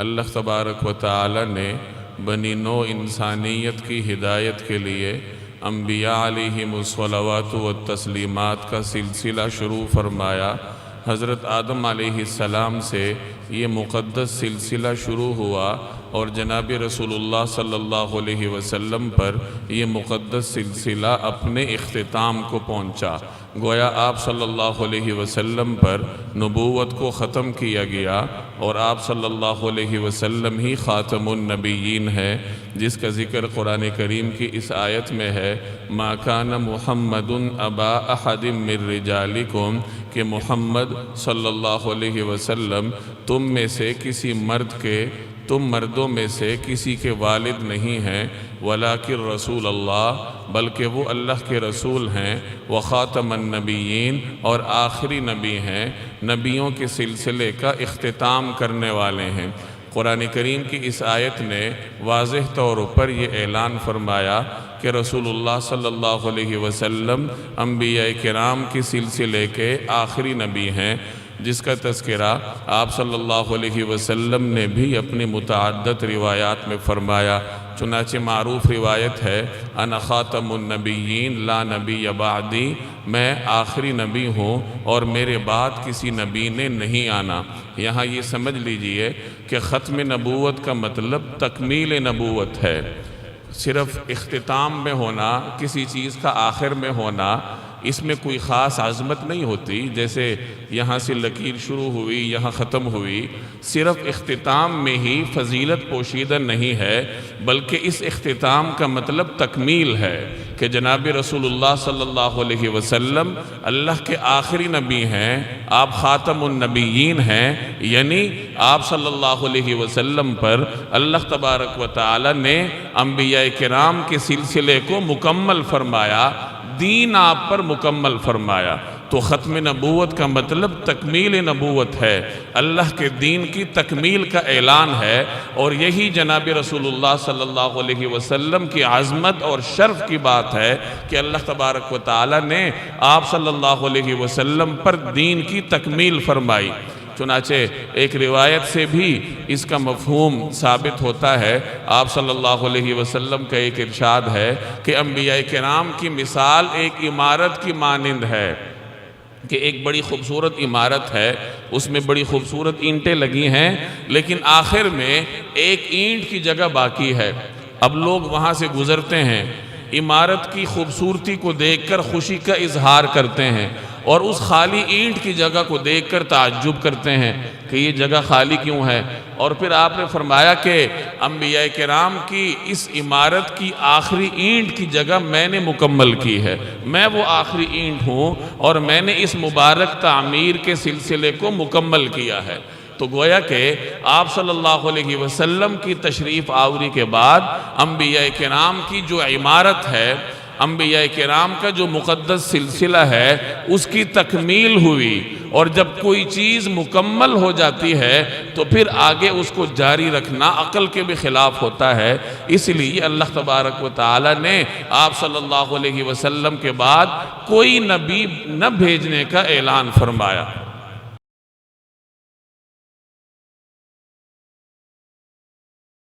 اللہ تبارک و تعالی نے بنی نوع انسانیت کی ہدایت کے لیے انبیاء علیہم الصلوات والتسلیمات کا سلسلہ شروع فرمایا۔ حضرت آدم علیہ السلام سے یہ مقدس سلسلہ شروع ہوا اور جناب رسول اللہ صلی اللہ علیہ وسلم پر یہ مقدس سلسلہ اپنے اختتام کو پہنچا۔ گویا آپ صلی اللہ علیہ وسلم پر نبوت کو ختم کیا گیا اور آپ صلی اللہ علیہ وسلم ہی خاتم النبیین ہے، جس کا ذکر قرآن کریم کی اس آیت میں ہے، ما کان محمد ابا احد من رجالکم، کہ محمد صلی اللہ علیہ وسلم تم میں سے کسی مرد کے، تم مردوں میں سے کسی کے والد نہیں ہیں، ولیکن رسول اللہ، بلکہ وہ اللہ کے رسول ہیں، وخاتم النبیین، اور آخری نبی ہیں، نبیوں کے سلسلے کا اختتام کرنے والے ہیں۔ قرآن کریم کی اس آیت نے واضح طور پر یہ اعلان فرمایا کہ رسول اللہ صلی اللہ علیہ وسلم انبیاء کرام کی سلسلے کے آخری نبی ہیں، جس کا تذکرہ آپ صلی اللہ علیہ وسلم نے بھی اپنی متعدد روایات میں فرمایا۔ چنانچہ معروف روایت ہے، انا خاتم النبیین لا نبی بعدی، میں آخری نبی ہوں اور میرے بعد کسی نبی نے نہیں آنا۔ یہاں یہ سمجھ لیجئے کہ ختم نبوت کا مطلب تکمیل نبوت ہے۔ صرف اختتام میں ہونا، کسی چیز کا آخر میں ہونا، اس میں کوئی خاص عظمت نہیں ہوتی، جیسے یہاں سے لکیر شروع ہوئی یہاں ختم ہوئی۔ صرف اختتام میں ہی فضیلت پوشیدہ نہیں ہے، بلکہ اس اختتام کا مطلب تکمیل ہے کہ جناب رسول اللہ صلی اللہ علیہ وسلم اللہ کے آخری نبی ہیں، آپ خاتم النبیین ہیں، یعنی آپ صلی اللہ علیہ وسلم پر اللہ تبارک و تعالی نے انبیاء کرام کے سلسلے کو مکمل فرمایا، دین آپ پر مکمل فرمایا۔ تو ختم نبوت کا مطلب تکمیل نبوت ہے، اللہ کے دین کی تکمیل کا اعلان ہے، اور یہی جناب رسول اللہ صلی اللہ علیہ وسلم کی عظمت اور شرف کی بات ہے کہ اللہ تبارک و تعالی نے آپ صلی اللہ علیہ وسلم پر دین کی تکمیل فرمائی۔ چنانچہ ایک روایت سے بھی اس کا مفہوم ثابت ہوتا ہے۔ آپ صلی اللہ علیہ وسلم کا ایک ارشاد ہے کہ انبیاء کرام کی مثال ایک عمارت کی مانند ہے، کہ ایک بڑی خوبصورت عمارت ہے، اس میں بڑی خوبصورت اینٹیں لگی ہیں، لیکن آخر میں ایک اینٹ کی جگہ باقی ہے۔ اب لوگ وہاں سے گزرتے ہیں، عمارت کی خوبصورتی کو دیکھ کر خوشی کا اظہار کرتے ہیں، اور اس خالی اینٹ کی جگہ کو دیکھ کر تعجب کرتے ہیں کہ یہ جگہ خالی کیوں ہے۔ اور پھر آپ نے فرمایا کہ انبیاء کرام کی اس عمارت کی آخری اینٹ کی جگہ میں نے مکمل کی ہے، میں وہ آخری اینٹ ہوں اور میں نے اس مبارک تعمیر کے سلسلے کو مکمل کیا ہے۔ تو گویا کہ آپ صلی اللہ علیہ وسلم کی تشریف آوری کے بعد انبیاء کرام کی جو عمارت ہے، انبیاء کرام کا جو مقدس سلسلہ ہے، اس کی تکمیل ہوئی، اور جب کوئی چیز مکمل ہو جاتی ہے تو پھر آگے اس کو جاری رکھنا عقل کے بھی خلاف ہوتا ہے۔ اس لیے اللہ تبارک و تعالی نے آپ صلی اللہ علیہ وسلم کے بعد کوئی نبی نہ بھیجنے کا اعلان فرمایا۔